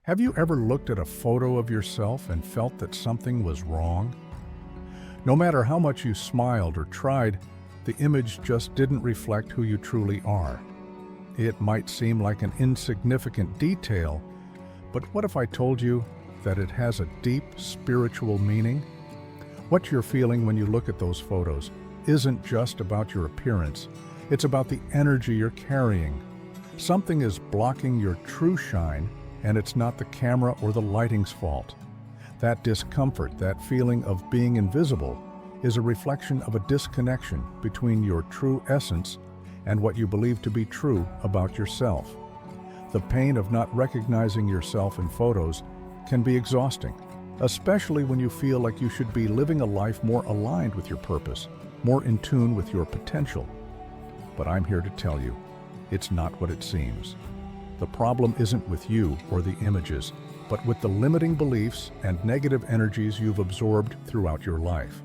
Have you ever looked at a photo of yourself and felt that something was wrong? No matter how much you smiled or tried, the image just didn't reflect who you truly are. It might seem like an insignificant detail, but what if I told you that it has a deep spiritual meaning? What you're feeling when you look at those photos isn't just about your appearance, it's about the energy you're carrying. Something is blocking your true shine, and it's not the camera or the lighting's fault. That discomfort, that feeling of being invisible, is a reflection of a disconnection between your true essence and what you believe to be true about yourself. The pain of not recognizing yourself in photos can be exhausting, especially when you feel like you should be living a life more aligned with your purpose, more in tune with your potential. But I'm here to tell you, it's not what it seems. The problem isn't with you or the images, but with the limiting beliefs and negative energies you've absorbed throughout your life.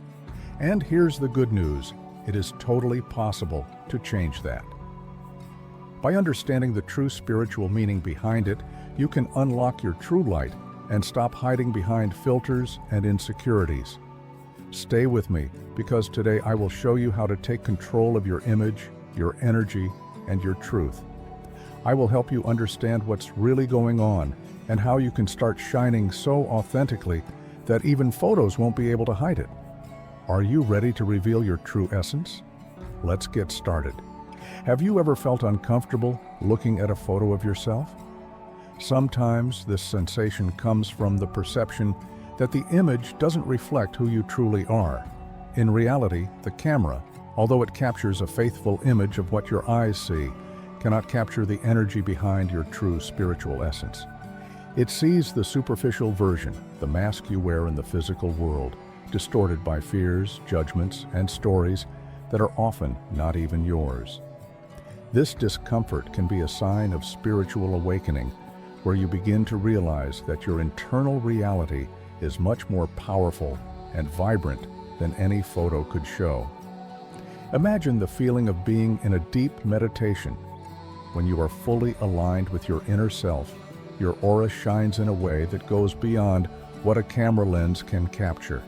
And here's the good news, it is totally possible to change that. By understanding the true spiritual meaning behind it, you can unlock your true light and stop hiding behind filters and insecurities. Stay with me, because today I will show you how to take control of your image, your energy, and your truth. I will help you understand what's really going on and how you can start shining so authentically that even photos won't be able to hide it. Are you ready to reveal your true essence? Let's get started. Have you ever felt uncomfortable looking at a photo of yourself? Sometimes this sensation comes from the perception that the image doesn't reflect who you truly are. In reality, the camera, although it captures a faithful image of what your eyes see, cannot capture the energy behind your true spiritual essence. It sees the superficial version, the mask you wear in the physical world, distorted by fears, judgments, and stories that are often not even yours. This discomfort can be a sign of spiritual awakening, where you begin to realize that your internal reality is much more powerful and vibrant than any photo could show. Imagine the feeling of being in a deep meditation. When you are fully aligned with your inner self, your aura shines in a way that goes beyond what a camera lens can capture.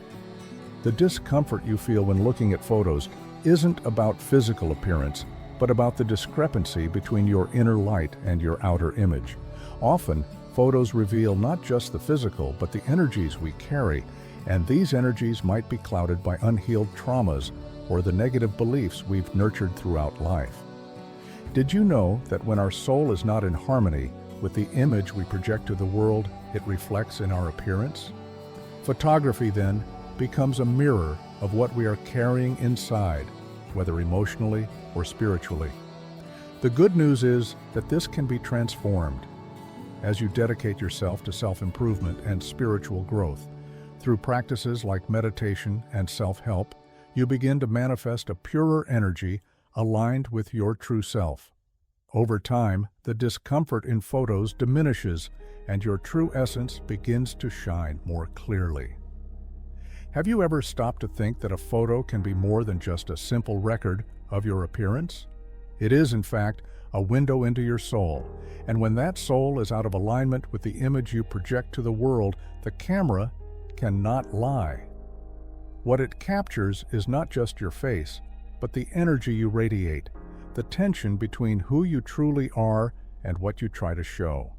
The discomfort you feel when looking at photos isn't about physical appearance, but about the discrepancy between your inner light and your outer image. Often, photos reveal not just the physical, but the energies we carry, and these energies might be clouded by unhealed traumas or the negative beliefs we've nurtured throughout life. Did you know that when our soul is not in harmony with the image we project to the world, it reflects in our appearance? Photography, then, becomes a mirror of what we are carrying inside, whether emotionally or spiritually. The good news is that this can be transformed as you dedicate yourself to self-improvement and spiritual growth. Through practices like meditation and self-help, you begin to manifest a purer energy aligned with your true self. Over time, the discomfort in photos diminishes and your true essence begins to shine more clearly. Have you ever stopped to think that a photo can be more than just a simple record of your appearance? It is, in fact, a window into your soul, and when that soul is out of alignment with the image you project to the world, the camera cannot lie. What it captures is not just your face, but the energy you radiate, the tension between who you truly are and what you try to show.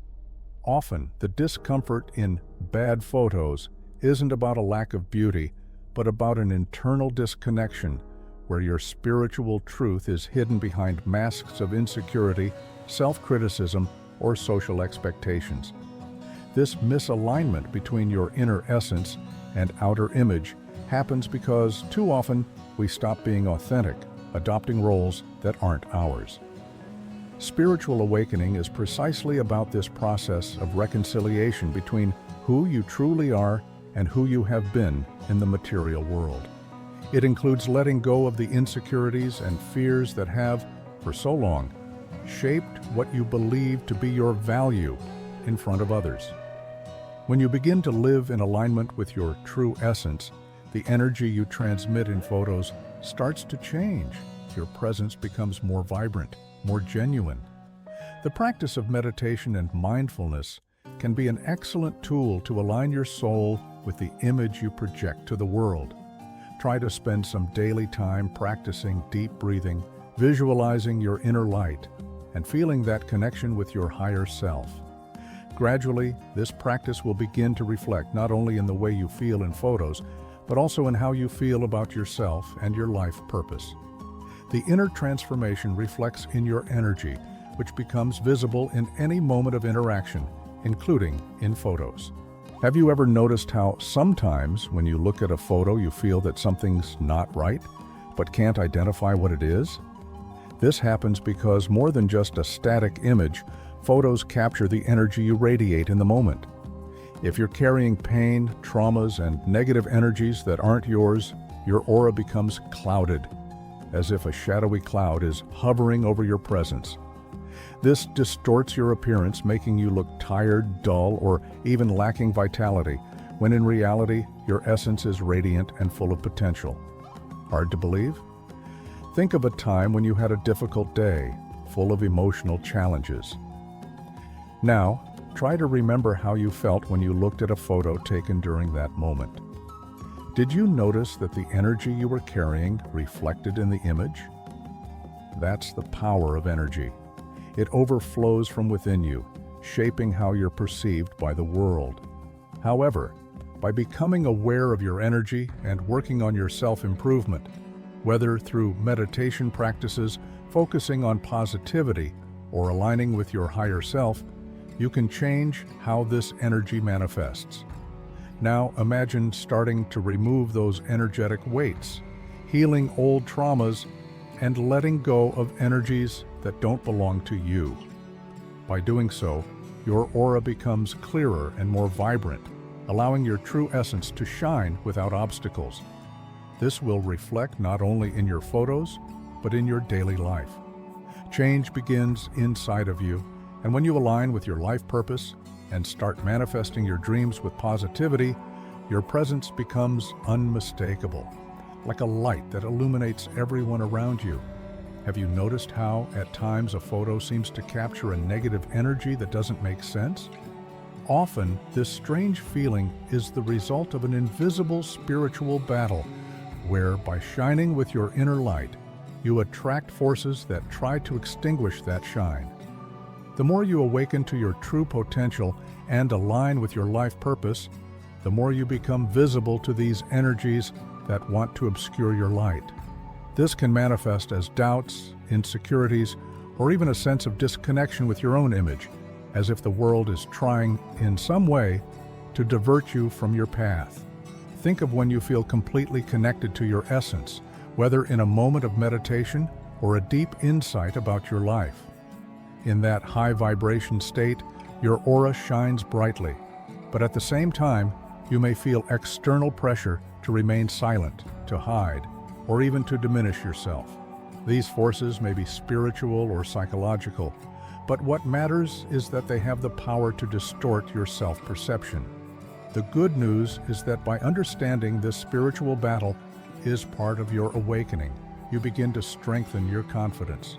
Often, the discomfort in bad photos isn't about a lack of beauty, but about an internal disconnection where your spiritual truth is hidden behind masks of insecurity, self-criticism, or social expectations. This misalignment between your inner essence and outer image happens because, too often, we stop being authentic, adopting roles that aren't ours. Spiritual awakening is precisely about this process of reconciliation between who you truly are and who you have been in the material world. It includes letting go of the insecurities and fears that have, for so long, shaped what you believe to be your value in front of others. When you begin to live in alignment with your true essence, the energy you transmit in photos starts to change. Your presence becomes more vibrant, more genuine. The practice of meditation and mindfulness can be an excellent tool to align your soul with the image you project to the world. Try to spend some daily time practicing deep breathing, visualizing your inner light, and feeling that connection with your higher self. Gradually, this practice will begin to reflect not only in the way you feel in photos, but also in how you feel about yourself and your life purpose. The inner transformation reflects in your energy, which becomes visible in any moment of interaction, including in photos. Have you ever noticed how sometimes when you look at a photo you feel that something's not right, but can't identify what it is? This happens because more than just a static image, photos capture the energy you radiate in the moment. If you're carrying pain, traumas, and negative energies that aren't yours, your aura becomes clouded, as if a shadowy cloud is hovering over your presence. This distorts your appearance, making you look tired, dull, or even lacking vitality, when in reality, your essence is radiant and full of potential. Hard to believe? Think of a time when you had a difficult day, full of emotional challenges. Now, try to remember how you felt when you looked at a photo taken during that moment. Did you notice that the energy you were carrying reflected in the image? That's the power of energy. It overflows from within you, shaping how you're perceived by the world. However, by becoming aware of your energy and working on your self-improvement, whether through meditation practices, focusing on positivity, or aligning with your higher self, you can change how this energy manifests. Now imagine starting to remove those energetic weights, healing old traumas, and letting go of energies that don't belong to you. By doing so, your aura becomes clearer and more vibrant, allowing your true essence to shine without obstacles. This will reflect not only in your photos, but in your daily life. Change begins inside of you, and when you align with your life purpose and start manifesting your dreams with positivity, your presence becomes unmistakable, like a light that illuminates everyone around you. Have you noticed how, at times, a photo seems to capture a negative energy that doesn't make sense? Often, this strange feeling is the result of an invisible spiritual battle, where, by shining with your inner light, you attract forces that try to extinguish that shine. The more you awaken to your true potential and align with your life purpose, the more you become visible to these energies that want to obscure your light. This can manifest as doubts, insecurities, or even a sense of disconnection with your own image, as if the world is trying, in some way, to divert you from your path. Think of when you feel completely connected to your essence, whether in a moment of meditation or a deep insight about your life. In that high vibration state, your aura shines brightly, but at the same time, you may feel external pressure to remain silent, to hide, or even to diminish yourself. These forces may be spiritual or psychological, but what matters is that they have the power to distort your self-perception. The good news is that by understanding this spiritual battle is part of your awakening, you begin to strengthen your confidence.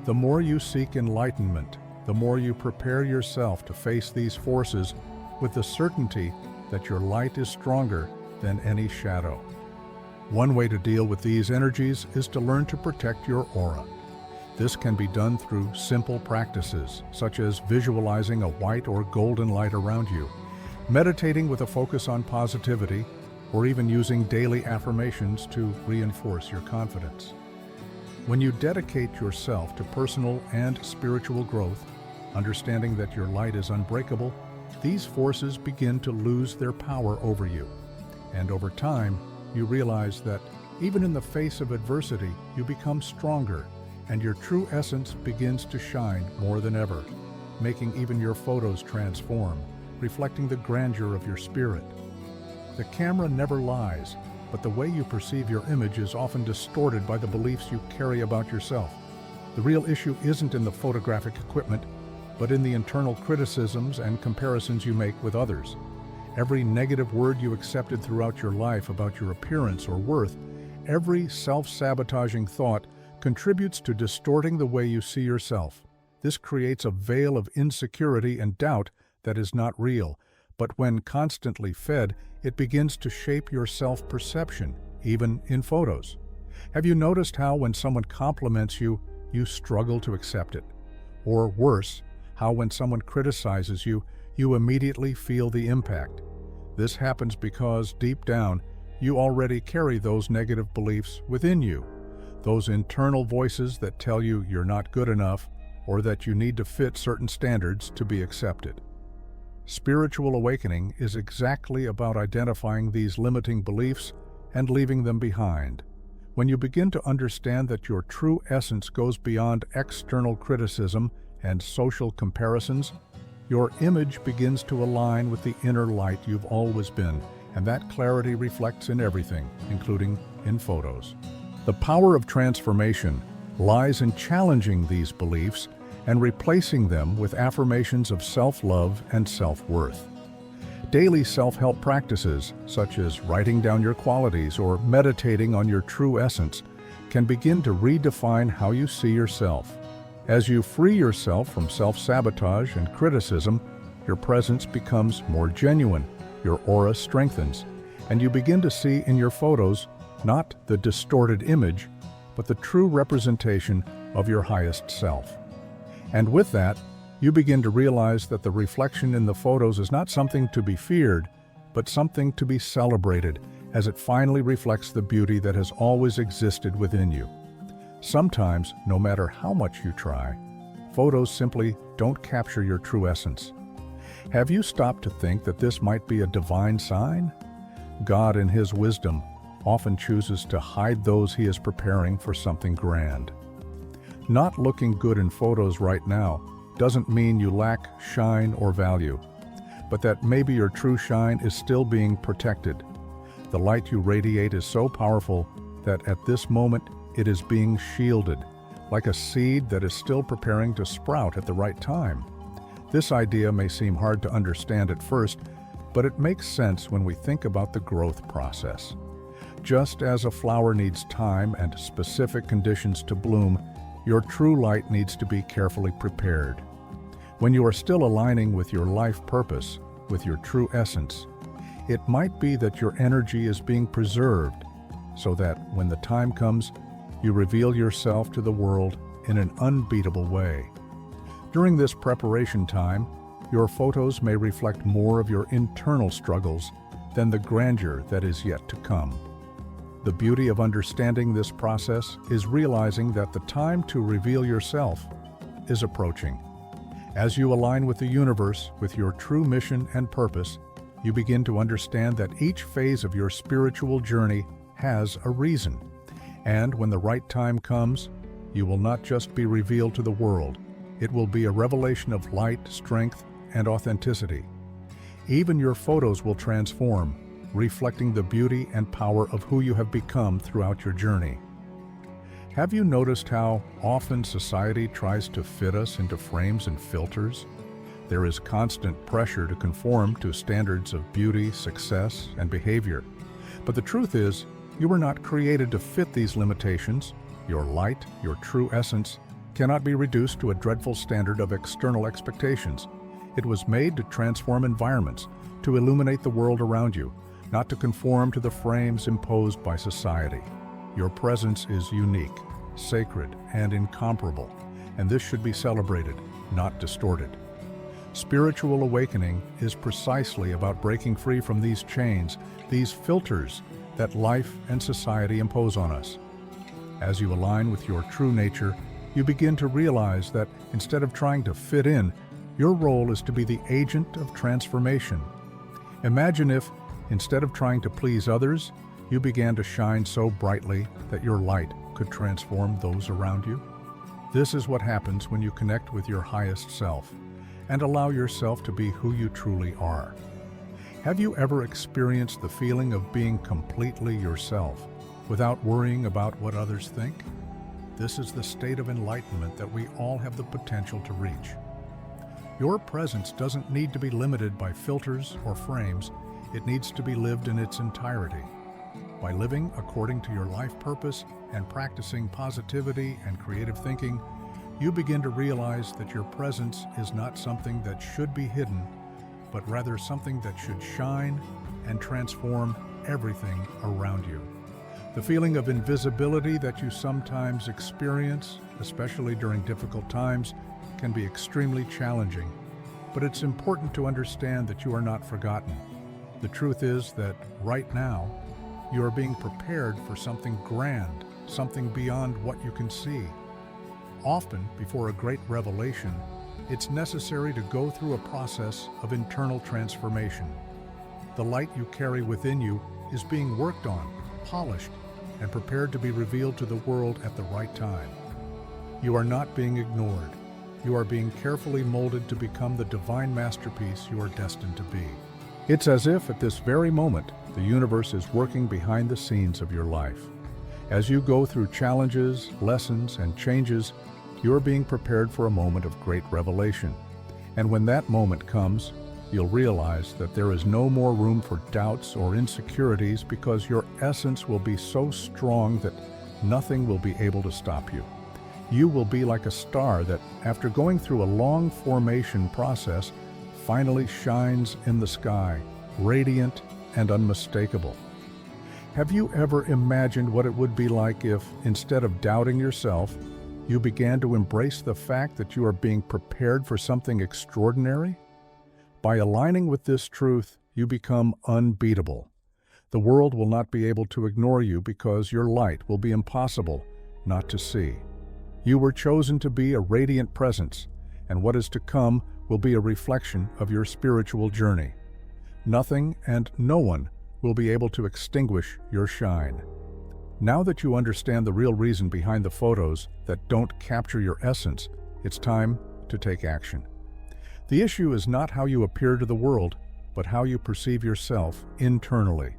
The more you seek enlightenment, the more you prepare yourself to face these forces with the certainty that your light is stronger than any shadow. One way to deal with these energies is to learn to protect your aura. This can be done through simple practices, such as visualizing a white or golden light around you, meditating with a focus on positivity, or even using daily affirmations to reinforce your confidence. When you dedicate yourself to personal and spiritual growth, understanding that your light is unbreakable, these forces begin to lose their power over you. And over time, you realize that even in the face of adversity, you become stronger, and your true essence begins to shine more than ever, making even your photos transform, reflecting the grandeur of your spirit. The camera never lies, but the way you perceive your image is often distorted by the beliefs you carry about yourself. The real issue isn't in the photographic equipment, but in the internal criticisms and comparisons you make with others. Every negative word you accepted throughout your life about your appearance or worth, every self-sabotaging thought contributes to distorting the way you see yourself. This creates a veil of insecurity and doubt that is not real, but when constantly fed, it begins to shape your self-perception, even in photos. Have you noticed how when someone compliments you, you struggle to accept it? Or worse, how when someone criticizes you, you immediately feel the impact? This happens because, deep down, you already carry those negative beliefs within you, those internal voices that tell you you're not good enough or that you need to fit certain standards to be accepted. Spiritual awakening is exactly about identifying these limiting beliefs and leaving them behind. When you begin to understand that your true essence goes beyond external criticism and social comparisons, your image begins to align with the inner light you've always been, and that clarity reflects in everything, including in photos. The power of transformation lies in challenging these beliefs and replacing them with affirmations of self-love and self-worth. Daily self-help practices, such as writing down your qualities or meditating on your true essence, can begin to redefine how you see yourself. As you free yourself from self-sabotage and criticism, your presence becomes more genuine, your aura strengthens, and you begin to see in your photos not the distorted image, but the true representation of your highest self. And with that, you begin to realize that the reflection in the photos is not something to be feared, but something to be celebrated, as it finally reflects the beauty that has always existed within you. Sometimes, no matter how much you try, photos simply don't capture your true essence. Have you stopped to think that this might be a divine sign? God, in His wisdom, often chooses to hide those He is preparing for something grand. Not looking good in photos right now doesn't mean you lack shine or value, but that maybe your true shine is still being protected. The light you radiate is so powerful that at this moment it is being shielded, like a seed that is still preparing to sprout at the right time. This idea may seem hard to understand at first, but it makes sense when we think about the growth process. Just as a flower needs time and specific conditions to bloom, your true light needs to be carefully prepared. When you are still aligning with your life purpose, with your true essence, it might be that your energy is being preserved so that when the time comes, you reveal yourself to the world in an unbeatable way. During this preparation time, your photos may reflect more of your internal struggles than the grandeur that is yet to come. The beauty of understanding this process is realizing that the time to reveal yourself is approaching. As you align with the universe, with your true mission and purpose, you begin to understand that each phase of your spiritual journey has a reason. And when the right time comes, you will not just be revealed to the world, it will be a revelation of light, strength, and authenticity. Even your photos will transform, reflecting the beauty and power of who you have become throughout your journey. Have you noticed how often society tries to fit us into frames and filters? There is constant pressure to conform to standards of beauty, success, and behavior. But the truth is, you were not created to fit these limitations. Your light, your true essence, cannot be reduced to a dreadful standard of external expectations. It was made to transform environments, to illuminate the world around you, not to conform to the frames imposed by society. Your presence is unique, sacred, and incomparable, and this should be celebrated, not distorted. Spiritual awakening is precisely about breaking free from these chains, these filters that life and society impose on us. As you align with your true nature, you begin to realize that instead of trying to fit in, your role is to be the agent of transformation. Imagine if, instead of trying to please others, you began to shine so brightly that your light could transform those around you. This is what happens when you connect with your highest self and allow yourself to be who you truly are. Have you ever experienced the feeling of being completely yourself without worrying about what others think? This is the state of enlightenment that we all have the potential to reach. Your presence doesn't need to be limited by filters or frames. It needs to be lived in its entirety. By living according to your life purpose and practicing positivity and creative thinking, you begin to realize that your presence is not something that should be hidden, but rather something that should shine and transform everything around you. The feeling of invisibility that you sometimes experience, especially during difficult times, can be extremely challenging, but it's important to understand that you are not forgotten. The truth is that right now, you are being prepared for something grand, something beyond what you can see. Often, before a great revelation, it's necessary to go through a process of internal transformation. The light you carry within you is being worked on, polished, and prepared to be revealed to the world at the right time. You are not being ignored. You are being carefully molded to become the divine masterpiece you are destined to be. It's as if at this very moment, the universe is working behind the scenes of your life. As you go through challenges, lessons, and changes, you are being prepared for a moment of great revelation. And when that moment comes, you'll realize that there is no more room for doubts or insecurities because your essence will be so strong that nothing will be able to stop you. You will be like a star that, after going through a long formation process, finally shines in the sky, radiant and unmistakable. Have you ever imagined what it would be like if, instead of doubting yourself, you began to embrace the fact that you are being prepared for something extraordinary? By aligning with this truth, you become unbeatable. The world will not be able to ignore you because your light will be impossible not to see. You were chosen to be a radiant presence, and what is to come will be a reflection of your spiritual journey. Nothing and no one will be able to extinguish your shine. Now that you understand the real reason behind the photos that don't capture your essence, it's time to take action. The issue is not how you appear to the world, but how you perceive yourself internally.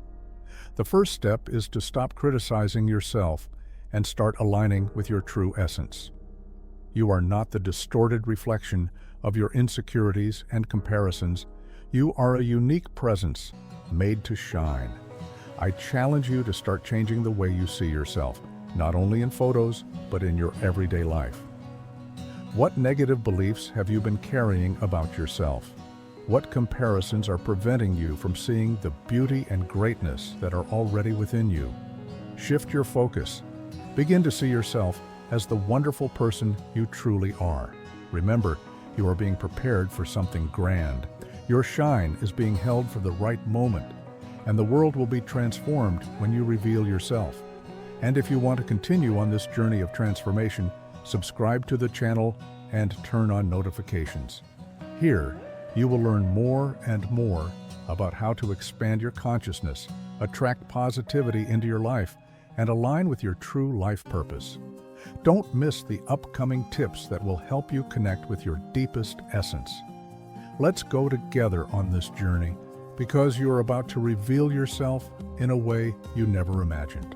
The first step is to stop criticizing yourself and start aligning with your true essence. You are not the distorted reflection of your insecurities and comparisons. You are a unique presence made to shine. I challenge you to start changing the way you see yourself, not only in photos, but in your everyday life. What negative beliefs have you been carrying about yourself? What comparisons are preventing you from seeing the beauty and greatness that are already within you? Shift your focus. Begin to see yourself as the wonderful person you truly are. Remember, you are being prepared for something grand. Your shine is being held for the right moment, and the world will be transformed when you reveal yourself. And if you want to continue on this journey of transformation, subscribe to the channel and turn on notifications. Here, you will learn more and more about how to expand your consciousness, attract positivity into your life, and align with your true life purpose. Don't miss the upcoming tips that will help you connect with your deepest essence. Let's go together on this journey, because you are about to reveal yourself in a way you never imagined.